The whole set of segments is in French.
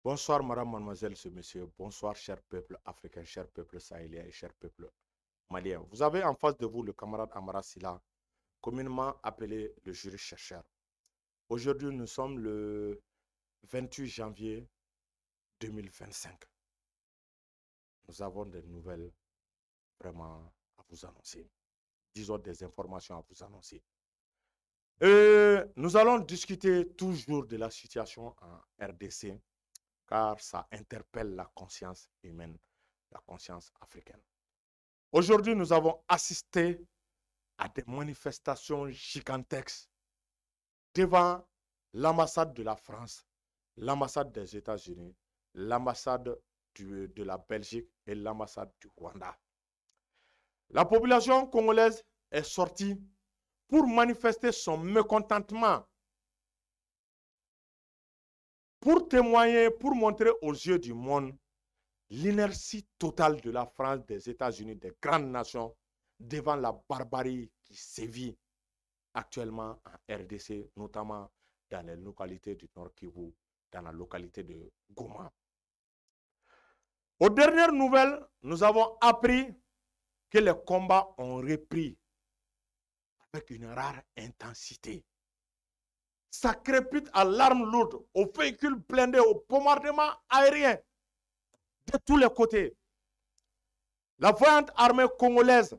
Bonsoir, madame, mademoiselle, ce monsieur. Bonsoir, cher peuple africain, cher peuple sahélien et cher peuple malien. Vous avez en face de vous le camarade Amara Silla, communément appelé le juriste chercheur. Aujourd'hui, nous sommes le 28 janvier 2025. Nous avons des nouvelles vraiment à vous annoncer. Disons des informations à vous annoncer. Nous allons discuter toujours de la situation en RDC, car ça interpelle la conscience humaine, la conscience africaine. Aujourd'hui, nous avons assisté à des manifestations gigantesques devant l'ambassade de la France, l'ambassade des États-Unis, l'ambassade de la Belgique et l'ambassade du Rwanda. La population congolaise est sortie pour manifester son mécontentement, pour témoigner, pour montrer aux yeux du monde l'inertie totale de la France, des États-Unis, des grandes nations devant la barbarie qui sévit actuellement en RDC, notamment dans les localités du Nord Kivu, dans la localité de Goma. Aux dernières nouvelles, nous avons appris que les combats ont repris avec une rare intensité. Ça crépite à l'arme lourde, aux véhicules blindés, aux bombardements aériens de tous les côtés. La voyante armée congolaise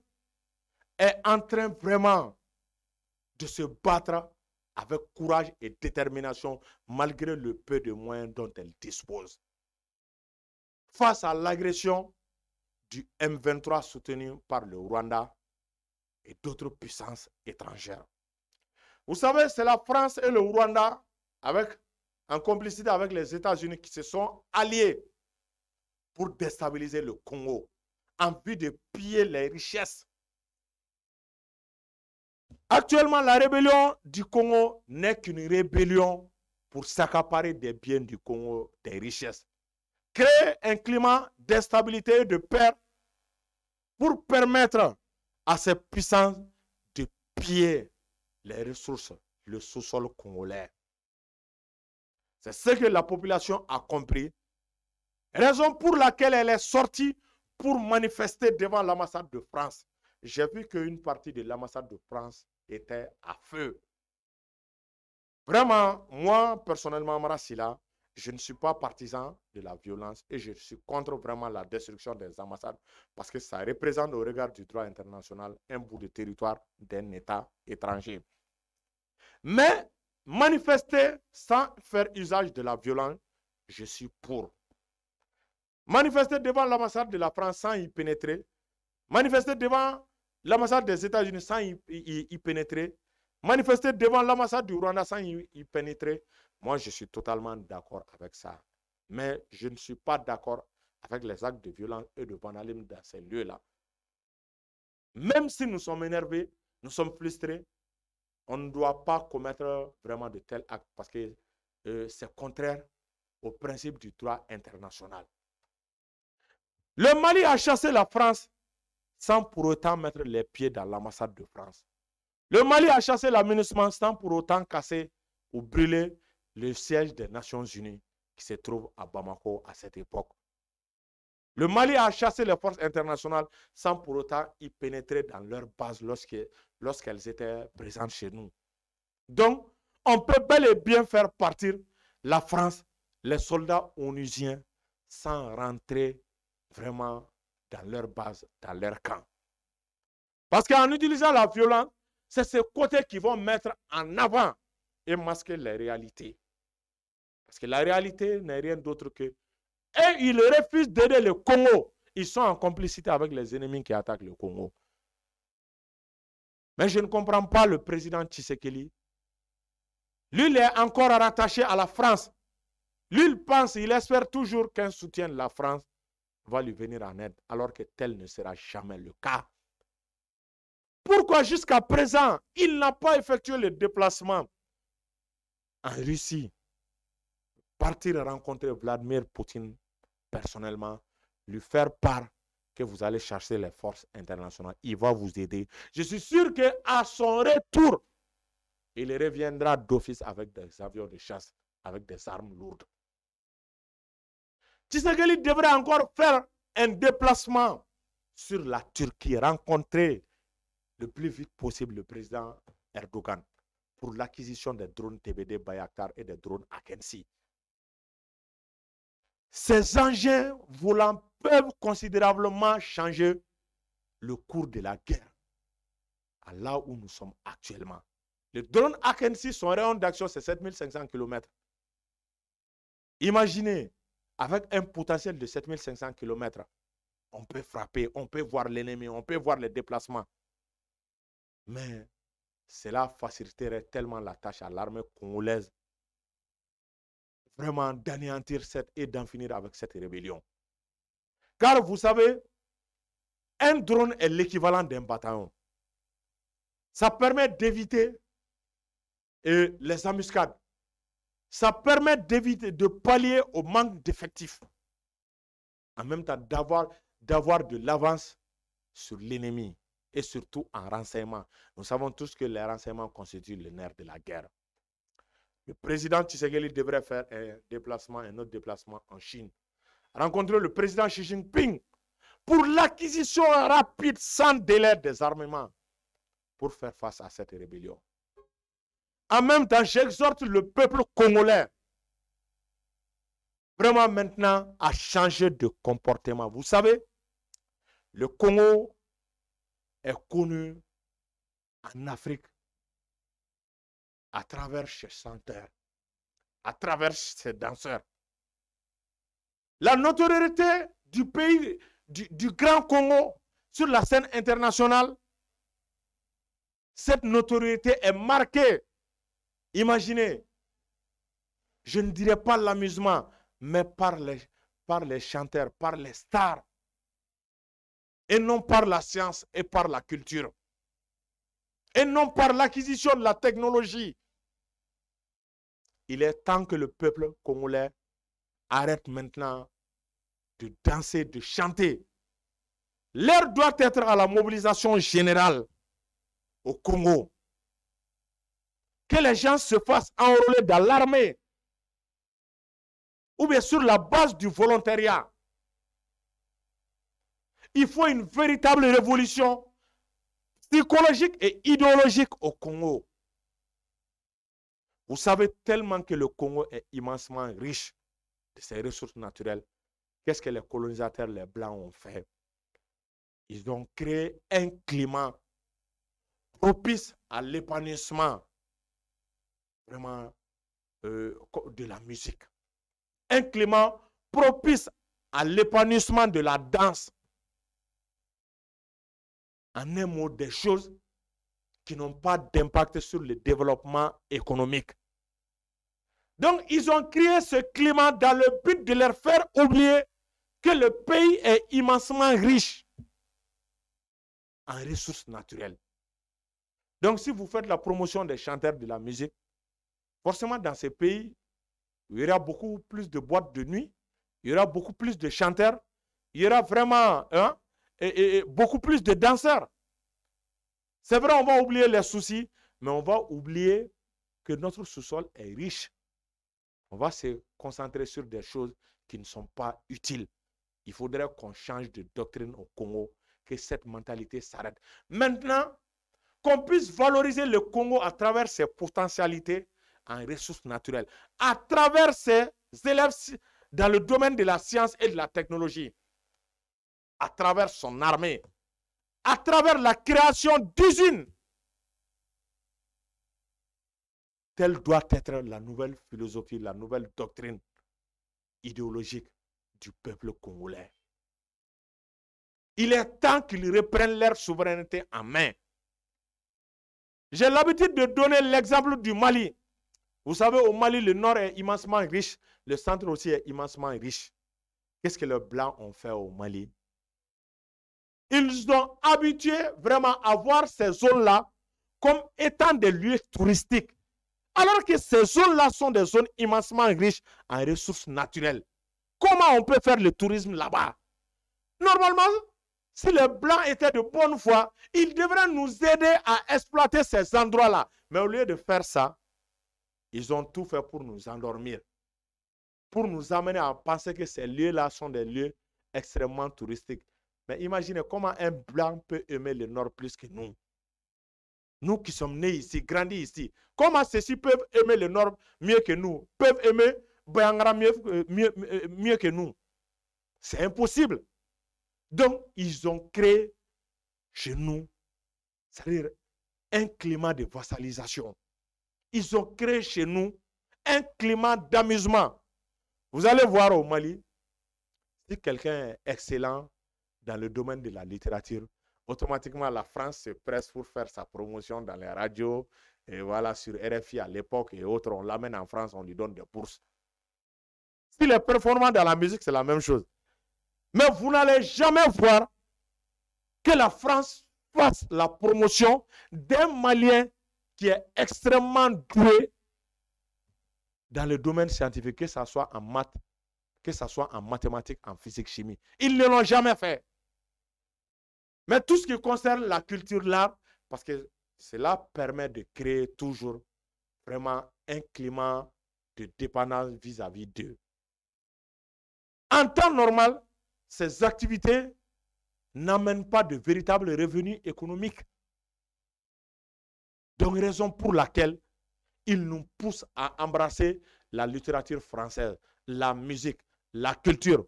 est en train vraiment de se battre avec courage et détermination malgré le peu de moyens dont elle dispose. Face à l'agression du M23 soutenu par le Rwanda et d'autres puissances étrangères. Vous savez, c'est la France et le Rwanda, en complicité avec les États-Unis, qui se sont alliés pour déstabiliser le Congo, en vue de piller les richesses. Actuellement, la rébellion du Congo n'est qu'une rébellion pour s'accaparer des biens du Congo, des richesses. Créer un climat d'instabilité et de peur pour permettre à ces puissances de piller les ressources, le sous-sol congolais. C'est ce que la population a compris. Raison pour laquelle elle est sortie pour manifester devant l'ambassade de France. J'ai vu qu'une partie de l'ambassade de France était à feu. Vraiment, moi, personnellement, Amara Silla, je ne suis pas partisan de la violence et je suis contre vraiment la destruction des ambassades parce que ça représente au regard du droit international un bout de territoire d'un État étranger. Mais manifester sans faire usage de la violence, je suis pour. Manifester devant l'ambassade de la France sans y pénétrer, manifester devant l'ambassade des États-Unis sans y pénétrer, manifester devant l'ambassade du Rwanda sans y pénétrer, moi je suis totalement d'accord avec ça. Mais je ne suis pas d'accord avec les actes de violence et de vandalisme dans ces lieux-là. Même si nous sommes énervés, nous sommes frustrés, on ne doit pas commettre vraiment de tels actes parce que c'est contraire au principe du droit international. Le Mali a chassé la France sans pour autant mettre les pieds dans l'ambassade de France. Le Mali a chassé la MINUSMA sans pour autant casser ou brûler le siège des Nations Unies qui se trouve à Bamako à cette époque. Le Mali a chassé les forces internationales sans pour autant y pénétrer dans leur base lorsqu'elles étaient présentes chez nous. Donc, on peut bel et bien faire partir la France, les soldats onusiens, sans rentrer vraiment dans leur base, dans leur camp. Parce qu'en utilisant la violence, c'est ces côtés qui vont mettre en avant et masquer les réalités. Parce que la réalité n'est rien d'autre que... Et ils refusent d'aider le Congo. Ils sont en complicité avec les ennemis qui attaquent le Congo. Mais je ne comprends pas le président Tshisekedi. Lui, il est encore rattaché à la France. Lui, il pense, il espère toujours qu'un soutien de la France va lui venir en aide, alors que tel ne sera jamais le cas. Pourquoi jusqu'à présent, il n'a pas effectué le déplacement en Russie, partir rencontrer Vladimir Poutine personnellement, lui faire part que vous allez chercher les forces internationales, il va vous aider. Je suis sûr qu'à son retour, il reviendra d'office avec des avions de chasse, avec des armes lourdes. Tshisekedi devrait encore faire un déplacement sur la Turquie, rencontrer le plus vite possible le président Erdogan pour l'acquisition des drones TBD Bayaktar et des drones Akensi. Ces engins volants peuvent considérablement changer le cours de la guerre à là où nous sommes actuellement. Les drones Akensi, son rayon d'action, c'est 7500 km. Imaginez, avec un potentiel de 7500 km, on peut frapper, on peut voir l'ennemi, on peut voir les déplacements. Mais cela faciliterait tellement la tâche à l'armée congolaise, vraiment d'anéantir et d'en finir avec cette rébellion. Car vous savez, un drone est l'équivalent d'un bataillon. Ça permet d'éviter les embuscades. Ça permet d'éviter de pallier au manque d'effectifs. En même temps, d'avoir de l'avance sur l'ennemi et surtout en renseignement. Nous savons tous que les renseignements constituent le nerf de la guerre. Le président Tshisekedi devrait faire un autre déplacement en Chine. Rencontrer le président Xi Jinping pour l'acquisition rapide sans délai des armements pour faire face à cette rébellion. En même temps, j'exhorte le peuple congolais vraiment maintenant à changer de comportement. Vous savez, le Congo est connu en Afrique à travers ses chanteurs, à travers ses danseurs. La notoriété du pays, du Grand Congo sur la scène internationale, cette notoriété est marquée. Imaginez, je ne dirais pas l'amusement, mais par les chanteurs, par les stars, et non par la science et par la culture, et non par l'acquisition de la technologie. Il est temps que le peuple congolais arrête maintenant de danser, de chanter. L'heure doit être à la mobilisation générale au Congo. Que les gens se fassent enrôler dans l'armée ou bien sur la base du volontariat. Il faut une véritable révolution psychologique et idéologique au Congo. Vous savez tellement que le Congo est immensement riche de ses ressources naturelles. Qu'est-ce que les colonisateurs, les Blancs, ont fait? Ils ont créé un climat propice à l'épanouissement vraiment de la musique. Un climat propice à l'épanouissement de la danse. En un mot, des choses qui n'ont pas d'impact sur le développement économique. Donc, ils ont créé ce climat dans le but de leur faire oublier que le pays est immensement riche en ressources naturelles. Donc, si vous faites la promotion des chanteurs de la musique, forcément, dans ces pays, il y aura beaucoup plus de boîtes de nuit, il y aura beaucoup plus de chanteurs, il y aura vraiment beaucoup plus de danseurs. C'est vrai, on va oublier les soucis, mais on va oublier que notre sous-sol est riche. On va se concentrer sur des choses qui ne sont pas utiles. Il faudrait qu'on change de doctrine au Congo, que cette mentalité s'arrête. Maintenant, qu'on puisse valoriser le Congo à travers ses potentialités en ressources naturelles, à travers ses élèves dans le domaine de la science et de la technologie, à travers son armée, à travers la création d'usines. Telle doit être la nouvelle philosophie, la nouvelle doctrine idéologique du peuple congolais. Il est temps qu'ils reprennent leur souveraineté en main. J'ai l'habitude de donner l'exemple du Mali. Vous savez, au Mali, le nord est immensement riche, le centre aussi est immensement riche. Qu'est-ce que les Blancs ont fait au Mali? Ils ont habitué vraiment à voir ces zones-là comme étant des lieux touristiques. Alors que ces zones-là sont des zones immensement riches en ressources naturelles. Comment on peut faire le tourisme là-bas? Normalement, si les Blancs étaient de bonne foi, ils devraient nous aider à exploiter ces endroits-là. Mais au lieu de faire ça, ils ont tout fait pour nous endormir. pour nous amener à penser que ces lieux-là sont des lieux extrêmement touristiques. Mais imaginez comment un blanc peut aimer le Nord plus que nous. Nous qui sommes nés ici, grandis ici. Comment ceux-ci peuvent aimer le Nord mieux que nous? Peuvent aimer Bayangara mieux que nous? C'est impossible. Donc, ils ont créé chez nous, c'est-à-dire un climat de vassalisation. Ils ont créé chez nous un climat d'amusement. Vous allez voir au Mali, si quelqu'un est excellent dans le domaine de la littérature, automatiquement la France se presse pour faire sa promotion dans les radios, et voilà, sur RFI à l'époque et autres, on l'amène en France, on lui donne des bourses. S'il est performant dans la musique, c'est la même chose. Mais vous n'allez jamais voir que la France fasse la promotion d'un Malien qui est extrêmement doué dans le domaine scientifique, que ce soit en maths, que ce soit en mathématiques, en physique, chimie. Ils ne l'ont jamais fait. Mais tout ce qui concerne la culture, l'art, parce que cela permet de créer toujours vraiment un climat de dépendance vis-à-vis d'eux. En temps normal, ces activités n'amènent pas de véritables revenus économiques. Donc, raison pour laquelle ils nous poussent à embrasser la littérature française, la musique, la culture,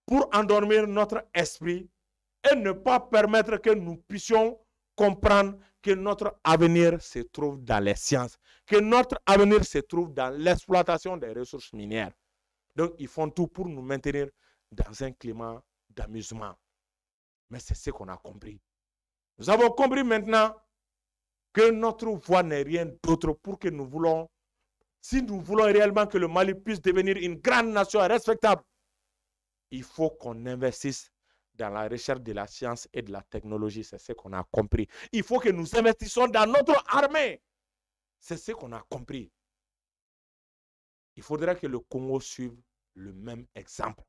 pour endormir notre esprit et ne pas permettre que nous puissions comprendre que notre avenir se trouve dans les sciences, que notre avenir se trouve dans l'exploitation des ressources minières. Donc, ils font tout pour nous maintenir dans un climat d'amusement. Mais c'est ce qu'on a compris. Nous avons compris maintenant que notre voie n'est rien d'autre pour que nous voulons, si nous voulons réellement que le Mali puisse devenir une grande nation respectable, il faut qu'on investisse dans la recherche de la science et de la technologie. C'est ce qu'on a compris. Il faut que nous investissions dans notre armée. C'est ce qu'on a compris. Il faudrait que le Congo suive le même exemple.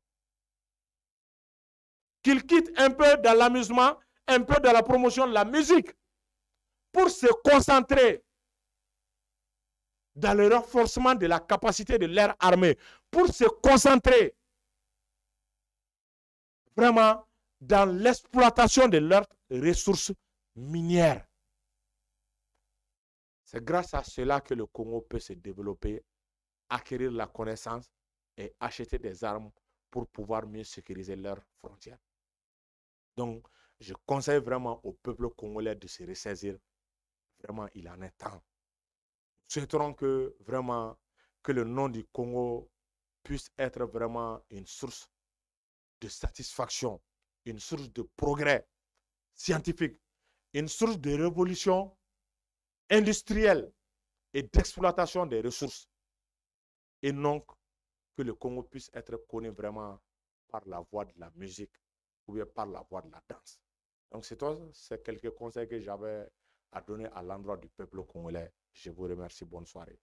Qu'il quitte un peu dans l'amusement, un peu dans la promotion de la musique, pour se concentrer dans le renforcement de la capacité de leur armée, pour se concentrer vraiment dans l'exploitation de leurs ressources minières. C'est grâce à cela que le Congo peut se développer, acquérir la connaissance et acheter des armes pour pouvoir mieux sécuriser leurs frontières. Donc, je conseille vraiment au peuple congolais de se ressaisir. Vraiment, il en est temps. Nous souhaiterons que vraiment que le nom du Congo puisse être vraiment une source de satisfaction, une source de progrès scientifique, une source de révolution industrielle et d'exploitation des ressources. Et non que le Congo puisse être connu vraiment par la voie de la musique ou bien par la voie de la danse. Donc c'est quelques conseils que j'avais à donner à l'endroit du peuple congolais. Je vous remercie. Bonne soirée.